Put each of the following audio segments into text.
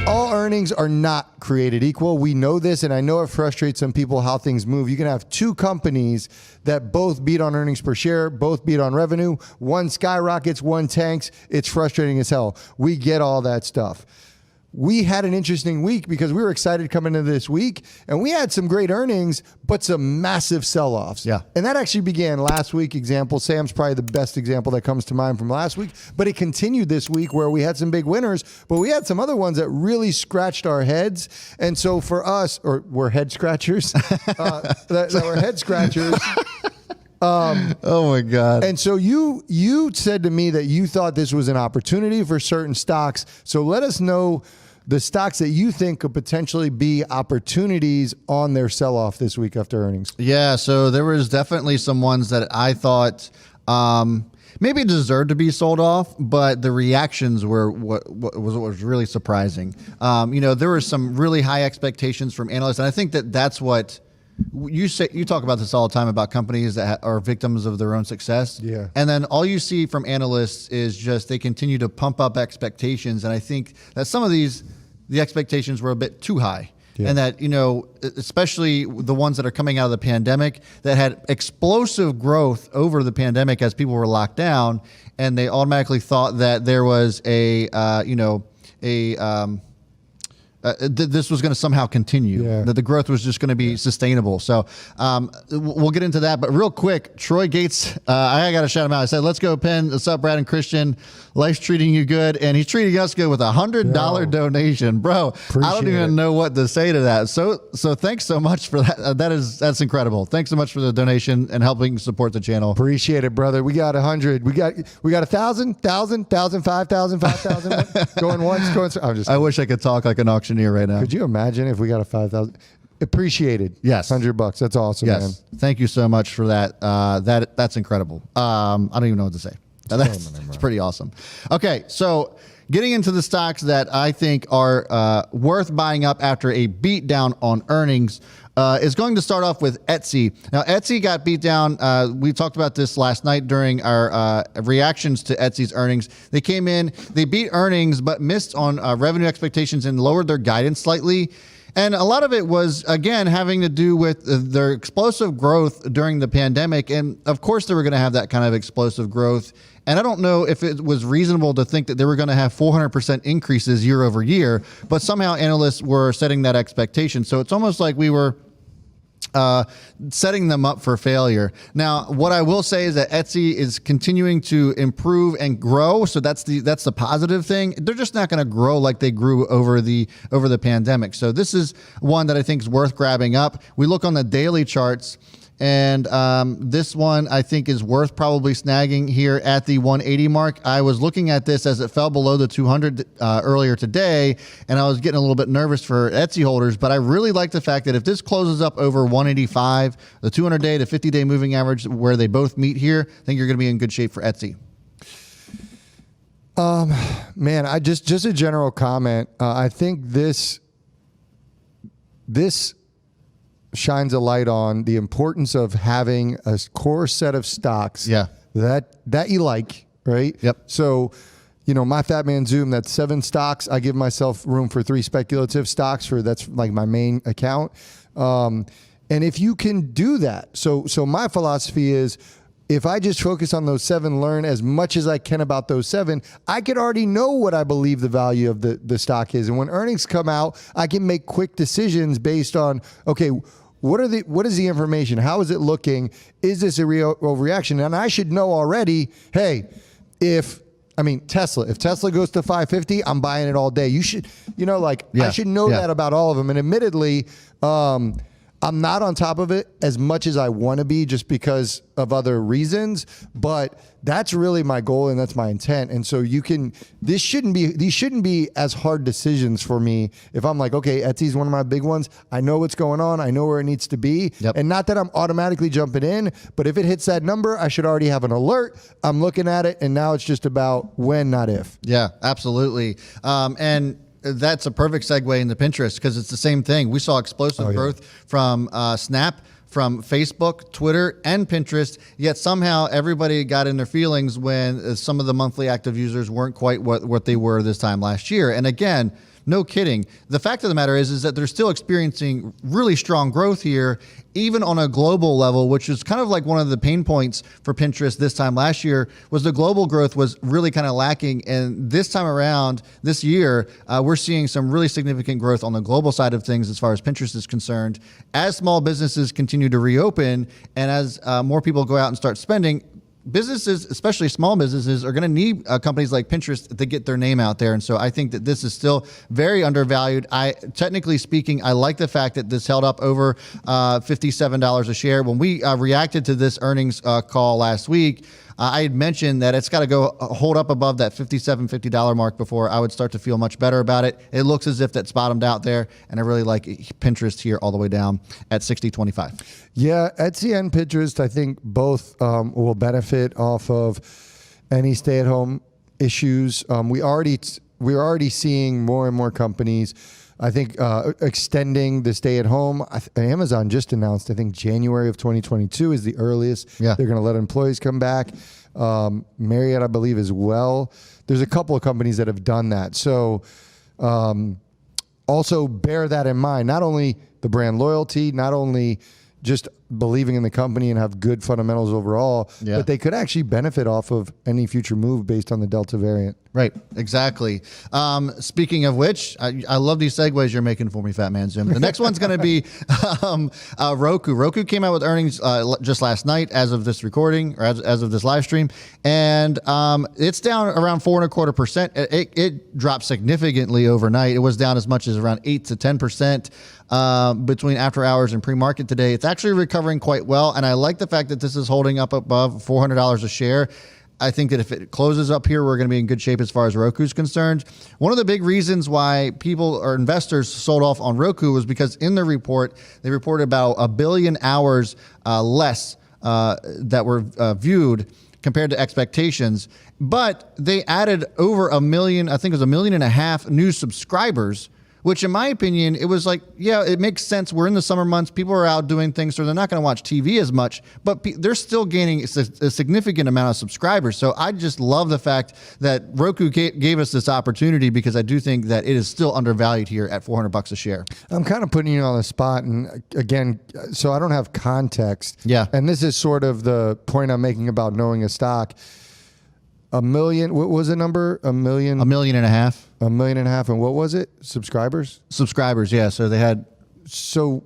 All earnings are not created equal. We know this, and I know it frustrates some people how things move. You can have two companies that both beat on earnings per share, both beat on revenue. One skyrockets, one tanks. It's frustrating as hell. We get all that stuff. We had an interesting week because we were excited coming into this week, and we had some great earnings, but some massive sell-offs. Yeah. And that actually began last week. Example, Sam's probably the best example that comes to mind from last week, but it continued this week where we had some big winners, but we had some other ones that really scratched our heads. And so for us, or we're head scratchers, that were head scratchers. Oh my God. And so you said to me that you thought this was an opportunity for certain stocks. So let us know the stocks that you think could potentially be opportunities on their sell-off this week after earnings. Yeah, so there was definitely some ones that I thought maybe deserved to be sold off, but the reactions were what was really surprising. There were some really high expectations from analysts, and I think that's what you say. You talk about this all the time about companies that are victims of their own success. Yeah. And then all you see from analysts is just they continue to pump up expectations. And I think that some of the expectations were a bit too high. Yeah. And that, especially the ones that are coming out of the pandemic that had explosive growth over the pandemic as people were locked down. And they automatically thought that there was this was going to somehow continue, that the growth was just going to be sustainable. So we'll get into that. But real quick, Troy Gates, I got to shout him out. I said, let's go, Penn. What's up, Brad and Christian? Life's treating you good. And he's treating us good with a $100 donation. Bro, Appreciate I don't even know what to say to that. So thanks so much for that. That's incredible. Thanks so much for the donation and helping support the channel. Appreciate it, brother. We got 100. We got 1,000, 5,000 going once, going. I'm just. I wish I could talk like an auctioneer right now. Could you imagine if we got a 5,000? Appreciated. Yes. $100. That's awesome, man. Thank you so much for that. That's incredible. I don't even know what to say. That's pretty awesome. Okay, so getting into the stocks that I think are worth buying up after a beat down on earnings is going to start off with Etsy. Now, Etsy got beat down. We talked about this last night during our reactions to Etsy's earnings. They came in, they beat earnings, but missed on revenue expectations and lowered their guidance slightly. And a lot of it was, again, having to do with their explosive growth during the pandemic. And of course, they were going to have that kind of explosive growth. And I don't know if it was reasonable to think that they were going to have 400% increases year over year, but somehow analysts were setting that expectation. So it's almost like we were setting them up for failure. Now, what I will say is that Etsy is continuing to improve and grow. So that's the positive thing. They're just not going to grow like they grew over the pandemic. So this is one that I think is worth grabbing up. We look on the daily charts, and this one I think is worth probably snagging here at the 180 mark. I was looking at this as it fell below the 200 earlier today, and I was getting a little bit nervous for Etsy holders, but I really like the fact that if this closes up over 185, the 200-day to 50-day moving average where they both meet here, I think you're going to be in good shape for Etsy. Man, I just a general comment. I think this shines a light on the importance of having a core set of stocks that you like, right? Yep. So, my Fat Man Zoom, that's 7 stocks. I give myself room for 3 speculative stocks that's like my main account. And if you can do that, so my philosophy is, if I just focus on those 7, learn as much as I can about those 7, I could already know what I believe the value of the stock is. And when earnings come out, I can make quick decisions based on, okay, what is the information? How is it looking? Is this a real reaction? And I should know already, hey, if Tesla goes to 550, I'm buying it all day. You should, I should know that about all of them. And admittedly, I'm not on top of it as much as I want to be just because of other reasons, but that's really my goal and that's my intent. And so these shouldn't be as hard decisions for me if I'm like, okay, Etsy's one of my big ones. I know what's going on. I know where it needs to be. Yep. And not that I'm automatically jumping in, but if it hits that number, I should already have an alert. I'm looking at it, and now it's just about when, not if. Yeah, absolutely. And that's a perfect segue into Pinterest because it's the same thing. We saw explosive growth from Snap, from Facebook, Twitter, and Pinterest, yet somehow everybody got in their feelings when some of the monthly active users weren't quite what they were this time last year. And again, no kidding. The fact of the matter is that they're still experiencing really strong growth here, even on a global level, which is kind of like one of the pain points for Pinterest this time last year, was the global growth was really kind of lacking. And this time around, this year, we're seeing some really significant growth on the global side of things as far as Pinterest is concerned. As small businesses continue to reopen and as more people go out and start spending, businesses, especially small businesses, are going to need companies like Pinterest to get their name out there. And so I think that this is still very undervalued. Technically speaking, I like the fact that this held up over $57 a share. When we reacted to this earnings call last week, I had mentioned that it's got to go hold up above that $50 mark before I would start to feel much better about it. It looks as if that's bottomed out there, and I really like Pinterest here all the way down at $60.25. Yeah, Etsy and Pinterest, I think both will benefit off of any stay-at-home issues. We're already seeing more and more companies, I think, extending the stay-at-home. Amazon just announced, I think, January of 2022 is the earliest they're going to let employees come back. Marriott, I believe, as well. There's a couple of companies that have done that. So also bear that in mind. Not only the brand loyalty, not only just believing in the company and have good fundamentals overall, but they could actually benefit off of any future move based on the Delta variant. Right, exactly. Speaking of which, I love these segues you're making for me, Fat Man Zoom. The next one's going to be Roku. Roku came out with earnings just last night as of this recording, or as of this live stream, and it's down around 4.25%. It dropped significantly overnight. It was down as much as around 8 to 10% between after hours and pre-market today. It's actually recovering quite well, and I like the fact that this is holding up above $400 a share. I think that if it closes up here, we're going to be in good shape as far as Roku is concerned. One of the big reasons why people or investors sold off on Roku was because in the report, they reported about 1 billion hours less that were viewed compared to expectations. But they added over 1 million, I think it was 1.5 million new subscribers, which in my opinion, it was like, yeah, it makes sense. We're in the summer months. People are out doing things, so they're not going to watch TV as much, but they're still gaining a significant amount of subscribers. So I just love the fact that Roku gave us this opportunity, because I do think that it is still undervalued here at $400 a share. I'm kind of putting you on the spot. And again, so I don't have context. Yeah. And this is sort of the point I'm making about knowing a stock. 1 million, what was the number? 1 million? 1.5 million. 1.5 million. And what was it? Subscribers? Subscribers, yeah. So they had. So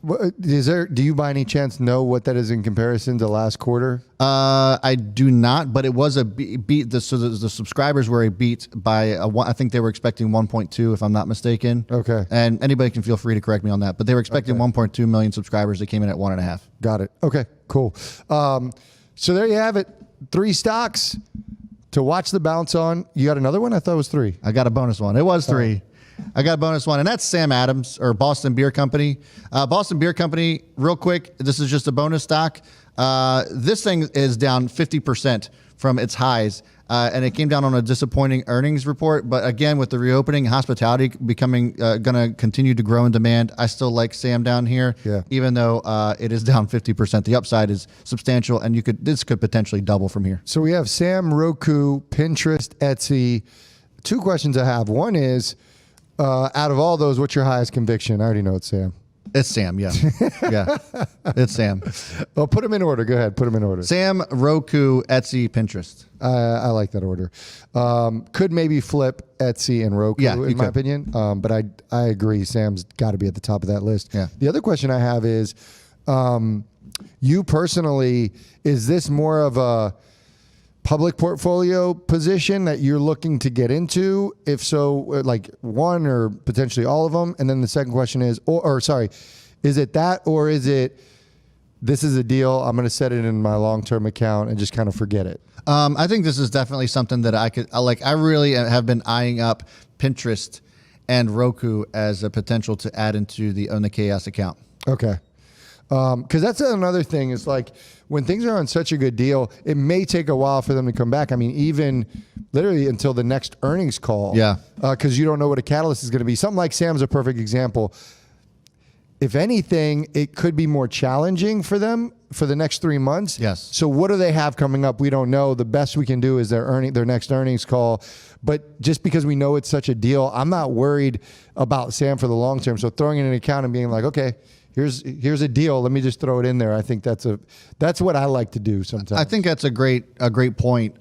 do you by any chance know what that is in comparison to last quarter? I do not, but it was a beat. So the subscribers were a beat by, I think they were expecting 1.2, if I'm not mistaken. Okay. And anybody can feel free to correct me on that, but they were expecting 1.2 million subscribers. They came in at 1.5. Got it. Okay, cool. So there you have it. 3 stocks to watch the bounce on. You got another one? I thought it was 3. I got a bonus one. It was 3. I got a bonus one, and that's Sam Adams, or Boston Beer Company. Boston Beer Company, real quick, this is just a bonus stock. This thing is down 50% from its highs, and it came down on a disappointing earnings report. But again, with the reopening, hospitality becoming going to continue to grow in demand, I still like Sam down here, even though it is down 50%. The upside is substantial, and this could potentially double from here. So we have Sam, Roku, Pinterest, Etsy. 2 questions I have. One is, out of all those, what's your highest conviction? I already know it's Sam. It's Sam, yeah. Yeah, it's Sam. Well, put them in order. Go ahead. Put them in order. Sam, Roku, Etsy, Pinterest. I like that order. Could maybe flip Etsy and Roku, in my opinion. But I agree. Sam's got to be at the top of that list. Yeah. The other question I have is, you personally, is this more of a public portfolio position that you're looking to get into? If so, like one or potentially all of them. And then the second question is, is it that, or is it, this is a deal, I'm going to set it in my long-term account and just kind of forget it? I think this is definitely something that I really have been eyeing up Pinterest and Roku as a potential to add into the Own the Chaos account. Okay. Because that's another thing. It's like when things are on such a good deal, it may take a while for them to come back. I mean, even literally until the next earnings call. Yeah. Because you don't know what a catalyst is going to be. Something like Sam's a perfect example. if anything, it could be more challenging for them for the next 3 months. Yes. So what do they have coming up? We don't know. The best we can do is their next earnings call. But just because we know it's such a deal, I'm not worried about Sam for the long term. So throwing in an account and being like, okay, here's a deal. Let me just throw it in there. I think that's what I like to do sometimes. I think that's a great point.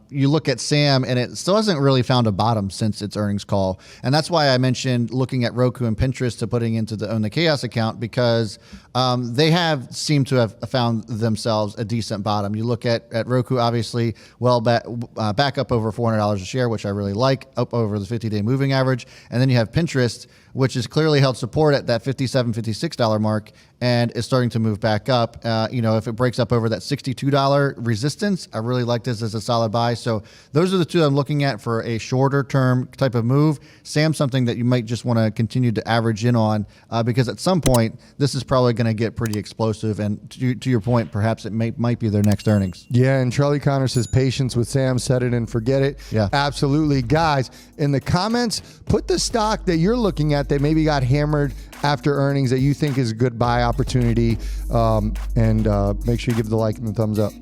You look at Sam, and it still hasn't really found a bottom since its earnings call, and that's why I mentioned looking at Roku and Pinterest to putting into the Own the Chaos account, because they have seemed to have found themselves a decent bottom. You look at Roku, obviously, back up over $400 a share, which I really like, up over the 50-day moving average, and then you have Pinterest, which has clearly held support at that $57, $56 mark, and is starting to move back up. If it breaks up over that $62 resistance, I really like this as a solid buy. So those are the two I'm looking at for a shorter term type of move. Sam's something that you might just want to continue to average in on, because at some point, this is probably going to get pretty explosive. And to your point, perhaps it might be their next earnings. Yeah, and Charlie Connor says, patience with Sam, set it and forget it. Yeah. Absolutely. Guys, in the comments, put the stock that you're looking at that maybe got hammered after earnings that you think is a good buy opportunity, and make sure you give the like and the thumbs up.